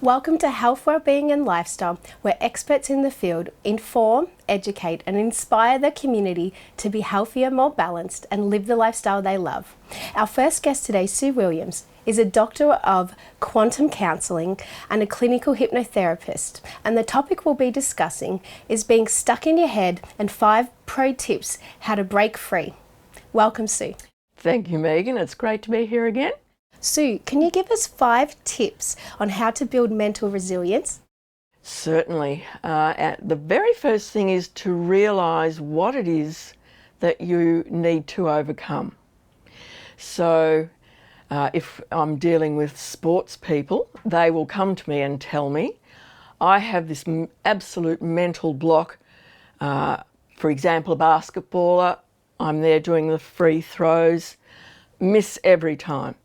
Welcome to Health, Wellbeing and Lifestyle, where experts in the field inform, educate and inspire the community to be healthier, more balanced and live the lifestyle they love. Our first guest today, Sue Williams, is a doctor of quantum counselling and a clinical hypnotherapist, and the topic we'll be discussing is being stuck in your head and 5 pro tips how to break free. Welcome, Sue. Thank you, Megan. It's great to be here again. Sue, can you give us 5 tips on how to build mental resilience? Certainly. The very first thing is to realise what it is that you need to overcome. So if I'm dealing with sports people, they will come to me and tell me, I have this absolute mental block. For example, a basketballer, I'm there doing the free throws, miss every time.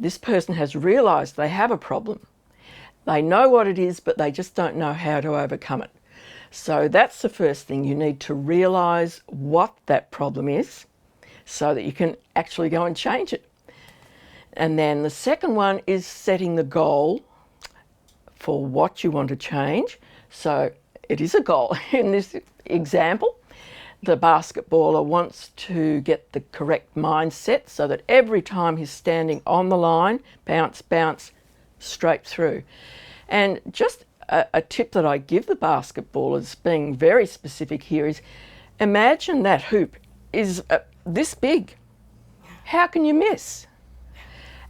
This person has realised they have a problem. They know what it is, but they just don't know how to overcome it. So that's the first thing. You need to realise what that problem is so that you can actually go and change it. And then the second one is setting the goal for what you want to change. So it is a goal. In this example, the basketballer wants to get the correct mindset so that every time he's standing on the line, bounce, bounce, straight through. And just a tip that I give the basketballers, being very specific here, is imagine that hoop is this big. How can you miss?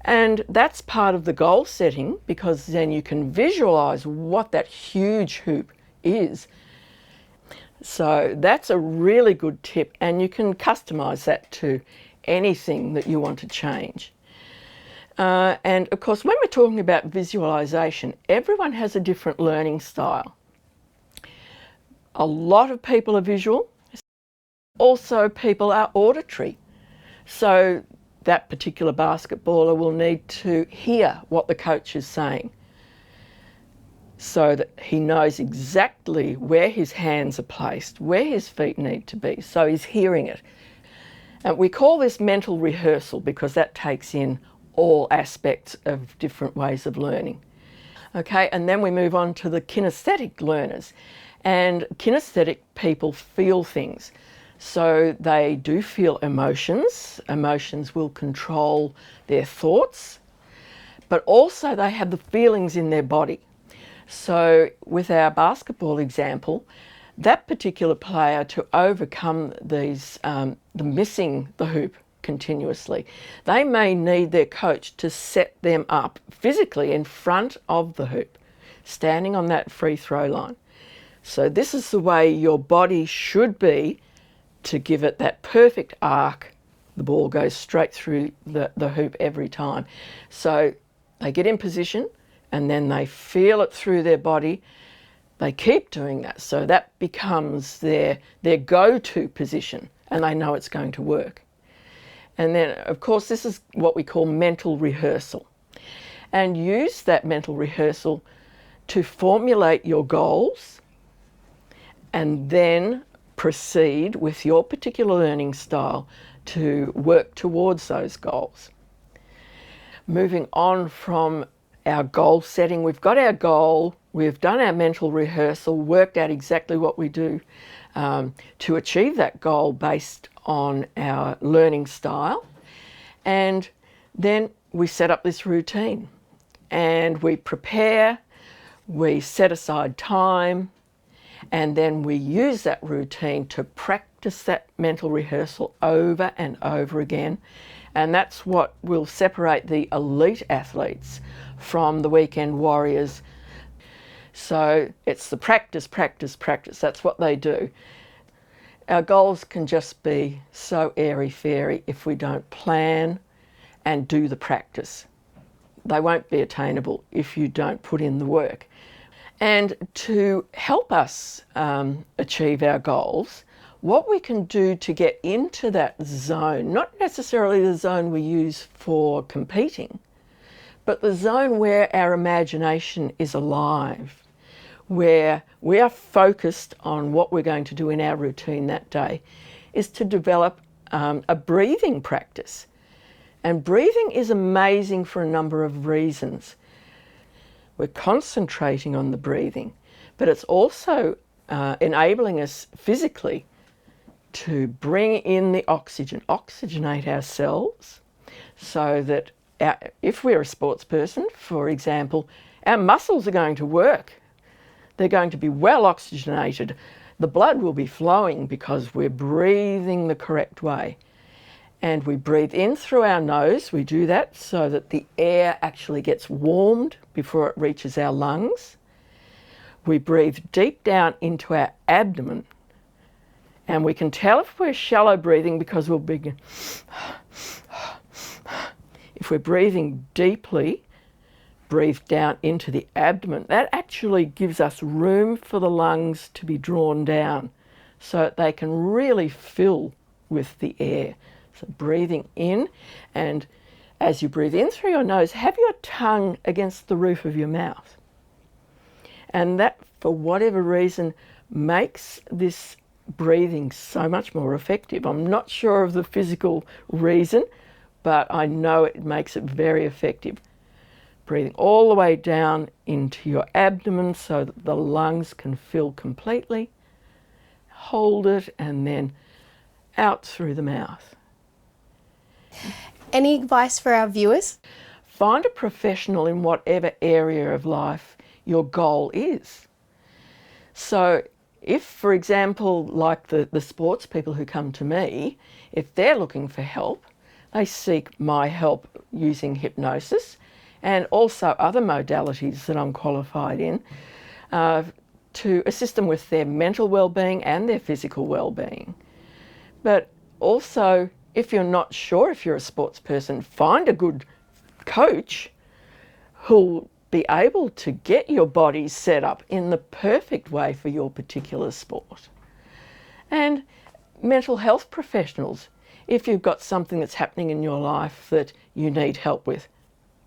And that's part of the goal setting, because then you can visualise what that huge hoop is. So that's a really good tip, and you can customise that to anything that you want to change. And of course, when we're talking about visualisation, everyone has a different learning style. A lot of people are visual. Also, people are auditory. So that particular basketballer will need to hear what the coach is saying, so that he knows exactly where his hands are placed, where his feet need to be, so he's hearing it. And we call this mental rehearsal because that takes in all aspects of different ways of learning. Okay, and then we move on to the kinesthetic learners. And kinesthetic people feel things. So they do feel emotions. Emotions will control their thoughts, but also they have the feelings in their body. So with our basketball example, that particular player, to overcome these, the missing the hoop continuously, they may need their coach to set them up physically in front of the hoop, standing on that free throw line. So this is the way your body should be to give it that perfect arc. The ball goes straight through the hoop every time. So they get in position, and then they feel it through their body. They keep doing that, so that becomes their go-to position, and they know it's going to work. And then, of course, this is what we call mental rehearsal. And use that mental rehearsal to formulate your goals, and then proceed with your particular learning style to work towards those goals. Moving on from our goal setting, we've got our goal, we've done our mental rehearsal, worked out exactly what we do to achieve that goal based on our learning style. And then we set up this routine and we prepare, we set aside time, and then we use that routine to practice that mental rehearsal over and over again. And that's what will separate the elite athletes from the weekend warriors. So it's the practice, practice, practice. That's what they do. Our goals can just be so airy-fairy if we don't plan and do the practice. They won't be attainable if you don't put in the work. And to help us achieve our goals, what we can do to get into that zone, not necessarily the zone we use for competing, but the zone where our imagination is alive, where we are focused on what we're going to do in our routine that day, is to develop a breathing practice. And breathing is amazing for a number of reasons. we're concentrating on the breathing, but it's also enabling us physically to bring in the oxygen, oxygenate ourselves, so that if we're a sports person, for example, our muscles are going to work. They're going to be well oxygenated. The blood will be flowing because we're breathing the correct way. And we breathe in through our nose. We do that so that the air actually gets warmed before it reaches our lungs. We breathe deep down into our abdomen. And we can tell if we're shallow breathing because we'll begin. If we're breathing deeply, breathe down into the abdomen. That actually gives us room for the lungs to be drawn down so that they can really fill with the air. So breathing in, and as you breathe in through your nose, have your tongue against the roof of your mouth. And that, for whatever reason, makes this breathing so much more effective. I'm not sure of the physical reason, but I know it makes it very effective. Breathing all the way down into your abdomen so that the lungs can fill completely. Hold it and then out through the mouth. Any advice for our viewers? Find a professional in whatever area of life your goal is. So if, for example, like the sports people who come to me, if they're looking for help, they seek my help using hypnosis and also other modalities that I'm qualified in to assist them with their mental well-being and their physical well-being. But also, if you're not sure if you're a sports person, find a good coach who'll be able to get your body set up in the perfect way for your particular sport. And mental health professionals, if you've got something that's happening in your life that you need help with,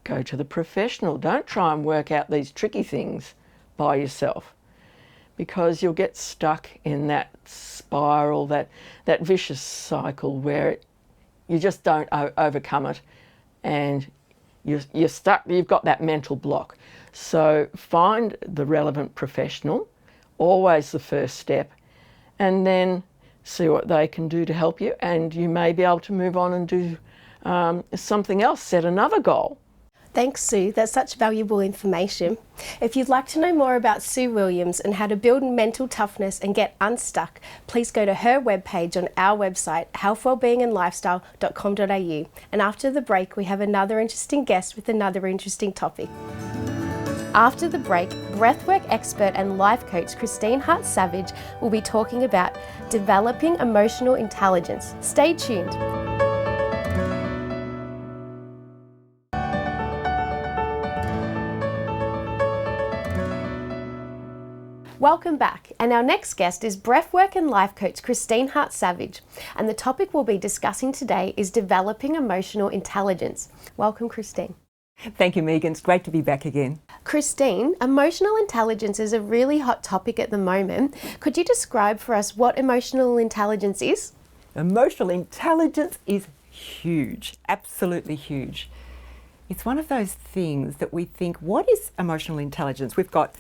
go to the professional. Don't try and work out these tricky things by yourself, because you'll get stuck in that spiral, that vicious cycle where you just don't overcome it, and you're stuck. You've got that mental block. So find the relevant professional, always the first step, and then see what they can do to help you, and you may be able to move on and do something else, set another goal. Thanks, Sue. That's such valuable information. If you'd like to know more about Sue Williams and how to build mental toughness and get unstuck, please go to her webpage on our website, healthwellbeingandlifestyle.com.au. And after the break, we have another interesting guest with another interesting topic. After the break, breathwork expert and life coach Christine Hart-Savage will be talking about developing emotional intelligence. Stay tuned. Welcome back, and our next guest is breathwork and life coach Christine Hart-Savage, and the topic we'll be discussing today is developing emotional intelligence. Welcome, Christine. Thank you, Megan. It's great to be back again. Christine, emotional intelligence is a really hot topic at the moment. Could you describe for us what emotional intelligence is? Emotional intelligence is huge, absolutely huge. It's one of those things that we think, what is emotional intelligence? We've got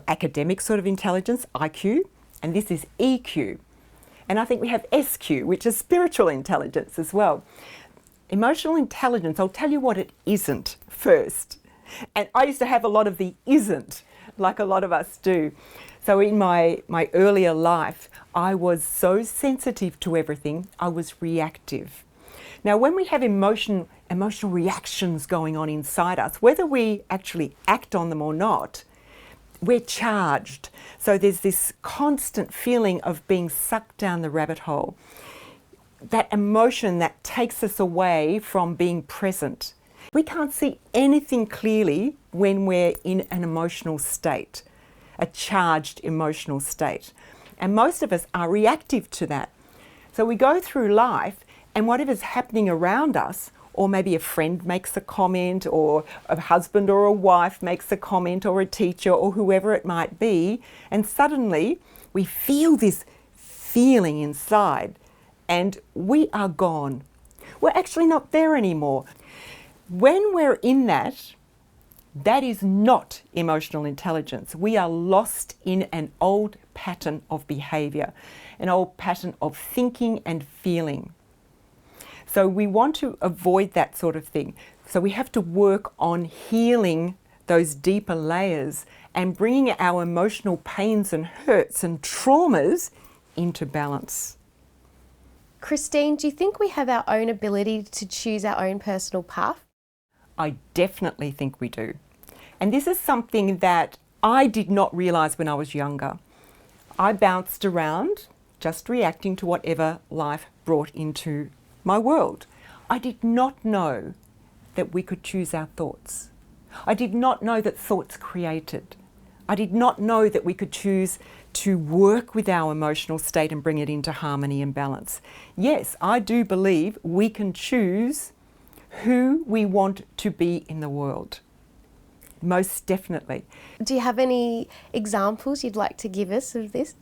academic sort of intelligence, IQ, and this is EQ. And I think we have SQ, which is spiritual intelligence as well. Emotional intelligence, I'll tell you what it isn't first. And I used to have a lot of the isn't, like a lot of us do. So in my earlier life, I was so sensitive to everything, I was reactive. Now, when we have emotional reactions going on inside us, whether we actually act on them or not, we're charged. So there's this constant feeling of being sucked down the rabbit hole. That emotion that takes us away from being present. We can't see anything clearly when we're in an emotional state, a charged emotional state. And most of us are reactive to that. So we go through life, and whatever's happening around us, or maybe a friend makes a comment, or a husband or a wife makes a comment, or a teacher, or whoever it might be, and suddenly we feel this feeling inside, and we are gone. We're actually not there anymore. When we're in that, That is not emotional intelligence. We are lost in an old pattern of behaviour, an old pattern of thinking and feeling. So we want to avoid that sort of thing. So we have to work on healing those deeper layers and bringing our emotional pains and hurts and traumas into balance. Christine, do you think we have our own ability to choose our own personal path? I definitely think we do. And this is something that I did not realise when I was younger. I bounced around, just reacting to whatever life brought into my world. I did not know that we could choose our thoughts. I did not know that thoughts created. I did not know that we could choose to work with our emotional state and bring it into harmony and balance. Yes, I do believe we can choose who we want to be in the world. Most definitely. Do you have any examples you'd like to give us of this?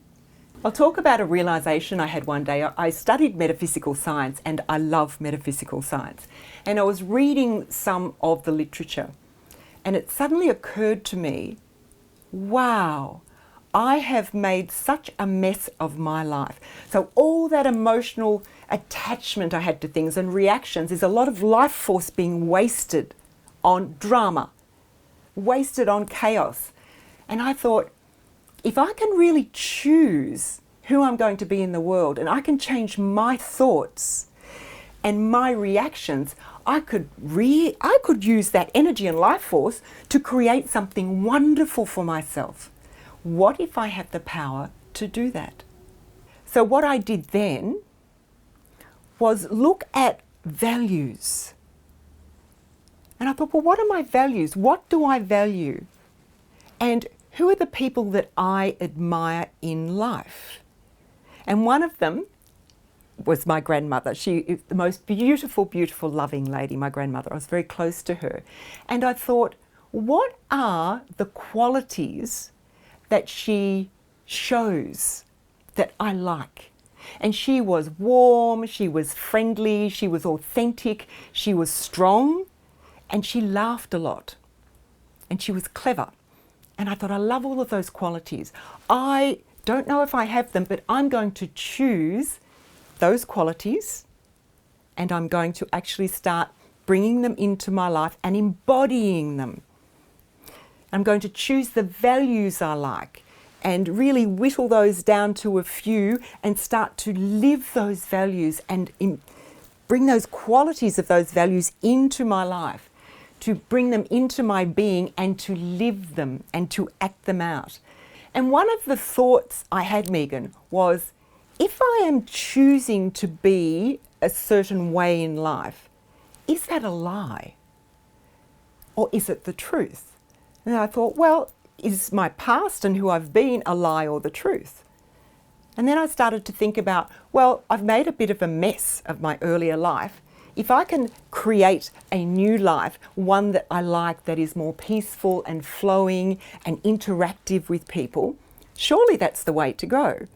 I'll talk about a realisation I had one day. I studied metaphysical science and I love metaphysical science. And I was reading some of the literature and it suddenly occurred to me, wow, I have made such a mess of my life. So all that emotional attachment I had to things and reactions is a lot of life force being wasted on drama, wasted on chaos. And I thought, if I can really choose who I'm going to be in the world and I can change my thoughts and my reactions, I could use that energy and life force to create something wonderful for myself. What if I had the power to do that? So what I did then was look at values. And I thought, well, what are my values? What do I value? And who are the people that I admire in life? And one of them was my grandmother. She is the most beautiful, beautiful, loving lady, my grandmother. I was very close to her. And I thought, what are the qualities that she shows that I like? And she was warm, she was friendly, she was authentic, she was strong, and she laughed a lot. And she was clever. And I thought, I love all of those qualities. I don't know if I have them, but I'm going to choose those qualities and I'm going to actually start bringing them into my life and embodying them. I'm going to choose the values I like and really whittle those down to a few and start to live those values and bring those qualities of those values into my life, to bring them into my being and to live them and to act them out. And one of the thoughts I had, Megan, was if I am choosing to be a certain way in life, is that a lie? Or is it the truth? And I thought, well, is my past and who I've been a lie or the truth? And then I started to think about, well, I've made a bit of a mess of my earlier life. If I can create a new life, one that I like, that is more peaceful and flowing and interactive with people, surely that's the way to go.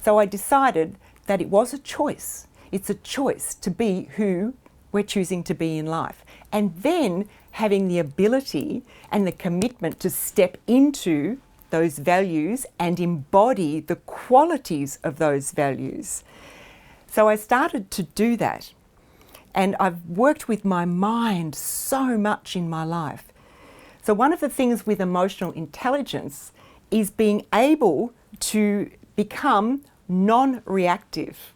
So I decided that it was a choice. It's a choice to be who we're choosing to be in life. And then having the ability and the commitment to step into those values and embody the qualities of those values. So I started to do that. And I've worked with my mind so much in my life. So one of the things with emotional intelligence is being able to become non-reactive,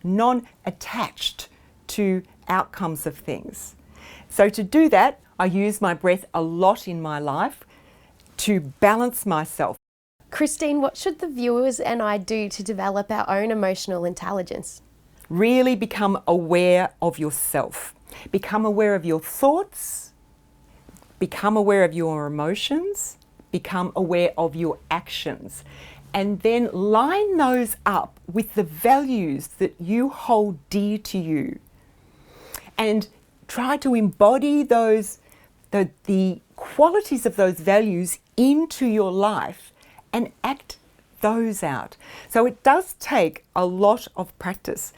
non-attached to outcomes of things. So to do that, I use my breath a lot in my life to balance myself. Christine, what should the viewers and I do to develop our own emotional intelligence? Really become aware of yourself. Become aware of your thoughts. Become aware of your emotions. Become aware of your actions. And then line those up with the values that you hold dear to you. And try to embody those, the qualities of those values into your life and act those out. So it does take a lot of practice.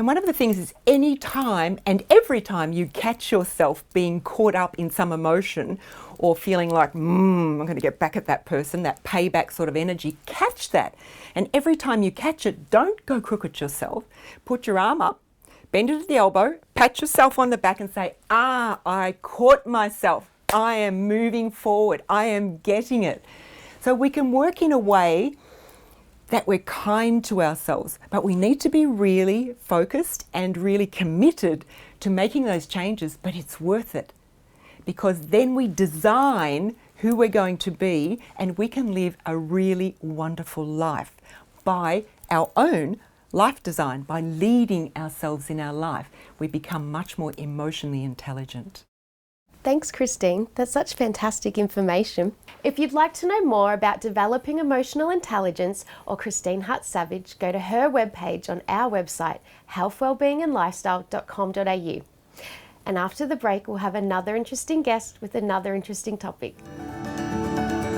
And one of the things is any time and every time you catch yourself being caught up in some emotion or feeling like, I'm going to get back at that person, that payback sort of energy, catch that. And every time you catch it, don't go crooked yourself. Put your arm up, bend it at the elbow, pat yourself on the back and say, I caught myself. I am moving forward. I am getting it. So we can work in a way that we're kind to ourselves, but we need to be really focused and really committed to making those changes, but it's worth it. Because then we design who we're going to be and we can live a really wonderful life by our own life design, by leading ourselves in our life. We become much more emotionally intelligent. Thanks, Christine. That's such fantastic information. If you'd like to know more about developing emotional intelligence or Christine Hart-Savage, go to her webpage on our website, healthwellbeingandlifestyle.com.au. And after the break, we'll have another interesting guest with another interesting topic.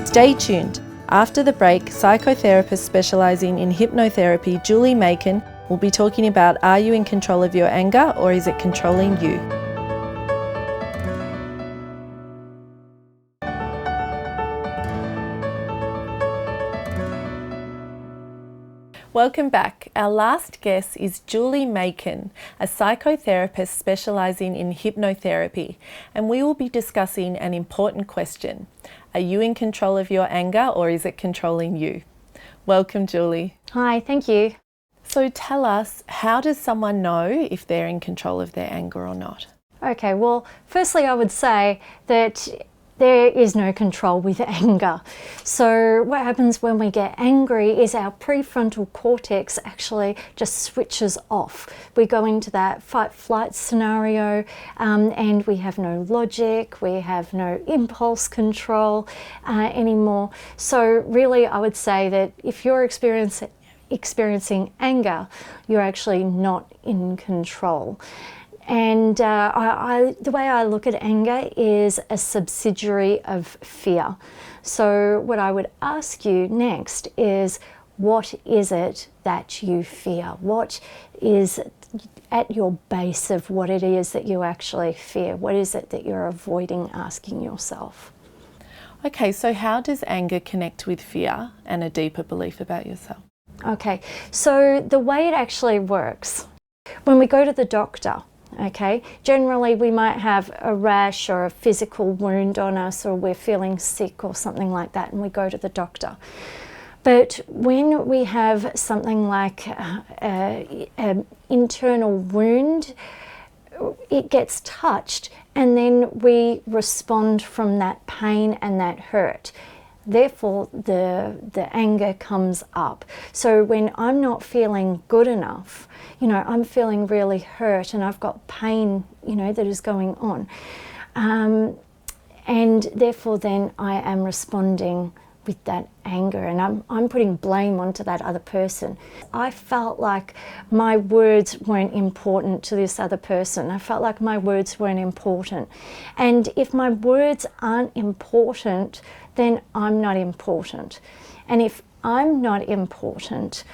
Stay tuned. After the break, psychotherapist specialising in hypnotherapy Julie Makin will be talking about, are you in control of your anger or is it controlling you? Welcome back. Our last guest is Julie Makin, a psychotherapist specialising in hypnotherapy, and we will be discussing an important question. Are you in control of your anger or is it controlling you? Welcome, Julie. Hi, thank you. So tell us, how does someone know if they're in control of their anger or not? Okay, well, firstly I would say that there is no control with anger. So what happens when we get angry is our prefrontal cortex actually just switches off. We go into that fight-flight scenario and we have no logic, we have no impulse control anymore. So really I would say that if you're experiencing anger, you're actually not in control. And the way I look at anger is a subsidiary of fear. So what I would ask you next is, what is it that you fear? What is at your base of what it is that you actually fear? What is it that you're avoiding asking yourself? Okay, so how does anger connect with fear and a deeper belief about yourself? Okay, so the way it actually works, when we go to the doctor, okay, generally we might have a rash or a physical wound on us, or we're feeling sick or something like that, and we go to the doctor. But when we have something like an internal wound, it gets touched and then we respond from that pain and that hurt. Therefore, the anger comes up. So when I'm not feeling good enough, you know, I'm feeling really hurt and I've got pain, you know, that is going on. And therefore then I am responding with that anger and I'm putting blame onto that other person. I felt like my words weren't important to this other person. I felt like my words weren't important. And if my words aren't important, then I'm not important. And if I'm not important,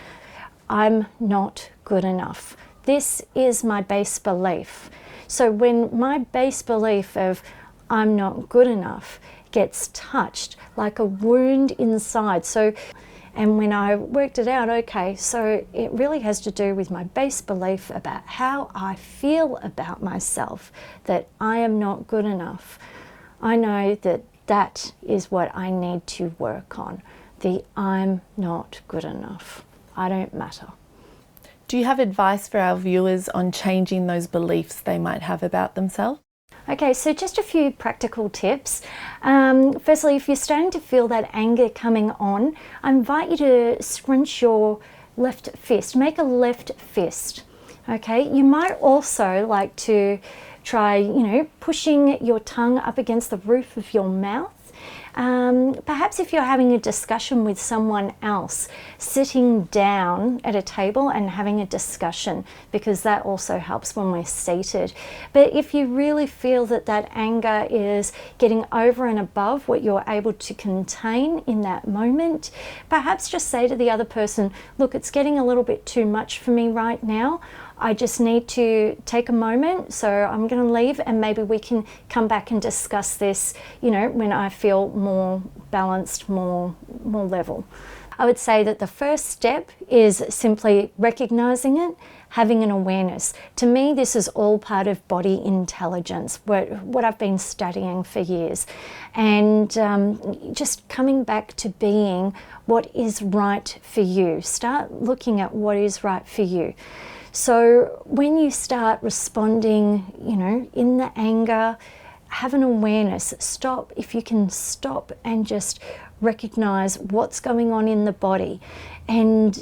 I'm not good enough. This is my base belief. So when my base belief of I'm not good enough gets touched like a wound inside. And when I worked it out, okay, so it really has to do with my base belief about how I feel about myself, that I am not good enough. I know that that is what I need to work on. The I'm not good enough. I don't matter. Do you have advice for our viewers on changing those beliefs they might have about themselves? Okay, so just a few practical tips. Firstly, if you're starting to feel that anger coming on, I invite you to scrunch your left fist. Make a left fist. Okay, you might also like to try, you know, pushing your tongue up against the roof of your mouth. Perhaps if you're having a discussion with someone else, sitting down at a table and having a discussion, because that also helps when we're seated. But if you really feel that that anger is getting over and above what you're able to contain in that moment, perhaps just say to the other person, look, it's getting a little bit too much for me right now. I just need to take a moment, so I'm going to leave and maybe we can come back and discuss this, you know, when I feel more balanced, more level. I would say that the first step is simply recognizing it, having an awareness. To me, this is all part of body intelligence, what I've been studying for years. And just coming back to being what is right for you. Start looking at what is right for you. So when you start responding, you know, in the anger, have an awareness. Stop, if you can stop and just recognize what's going on in the body, and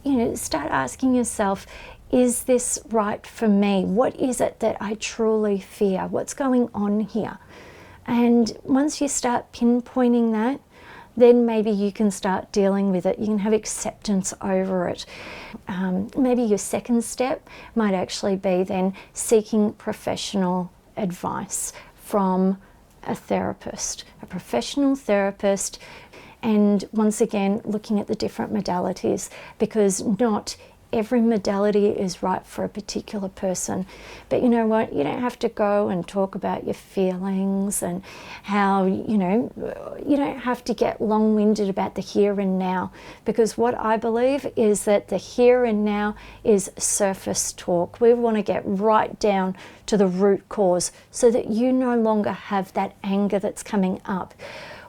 you know, start asking yourself, is this right for me? What is it that I truly fear? What's going on here? And once you start pinpointing that, then maybe you can start dealing with it. You can have acceptance over it. Maybe your second step might actually be then seeking professional advice from a therapist, a professional therapist, and once again looking at the different modalities, because not every modality is right for a particular person. But you know what, you don't have to go and talk about your feelings and how, you know, you don't have to get long-winded about the here and now, because what I believe is that the here and now is surface talk. We want to get right down to the root cause so that you no longer have that anger that's coming up.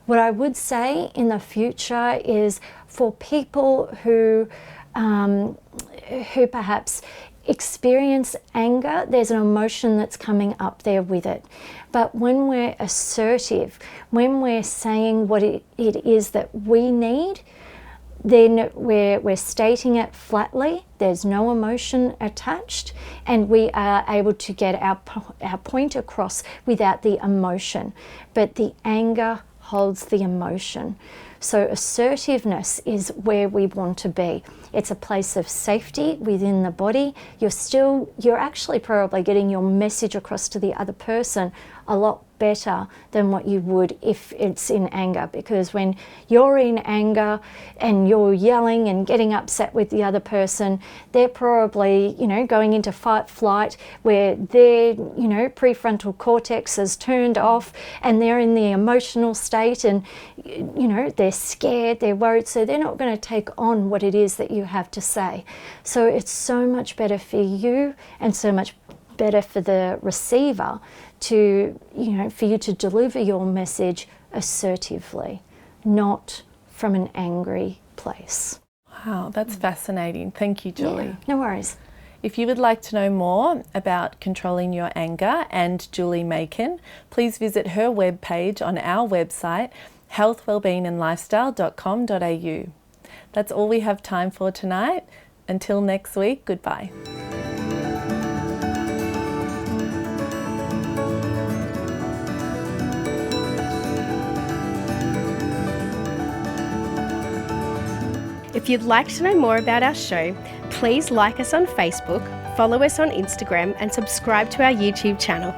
What I would say in the future is for people who perhaps experience anger, there's an emotion that's coming up there with it. But when we're assertive, when we're saying what it is that we need, then we're stating it flatly, there's no emotion attached, and we are able to get our point across without the emotion. But the anger holds the emotion. So assertiveness is where we want to be. It's a place of safety within the body. You're actually probably getting your message across to the other person a lot better than what you would if it's in anger, because when you're in anger and you're yelling and getting upset with the other person, they're probably, you know, going into fight flight, where their, you know, prefrontal cortex is turned off and they're in the emotional state, and you know, they're scared, they're worried, so they're not going to take on what it is that you have to say. So it's so much better for you and so much better for the receiver to, you know, for you to deliver your message assertively, not from an angry place. Wow, that's fascinating. Thank you, Julie. Yeah, no worries. If you would like to know more about controlling your anger and Julie Makin, please visit her webpage on our website, healthwellbeingandlifestyle.com.au. That's all we have time for tonight. Until next week, goodbye. If you'd like to know more about our show, please like us on Facebook, follow us on Instagram, and subscribe to our YouTube channel.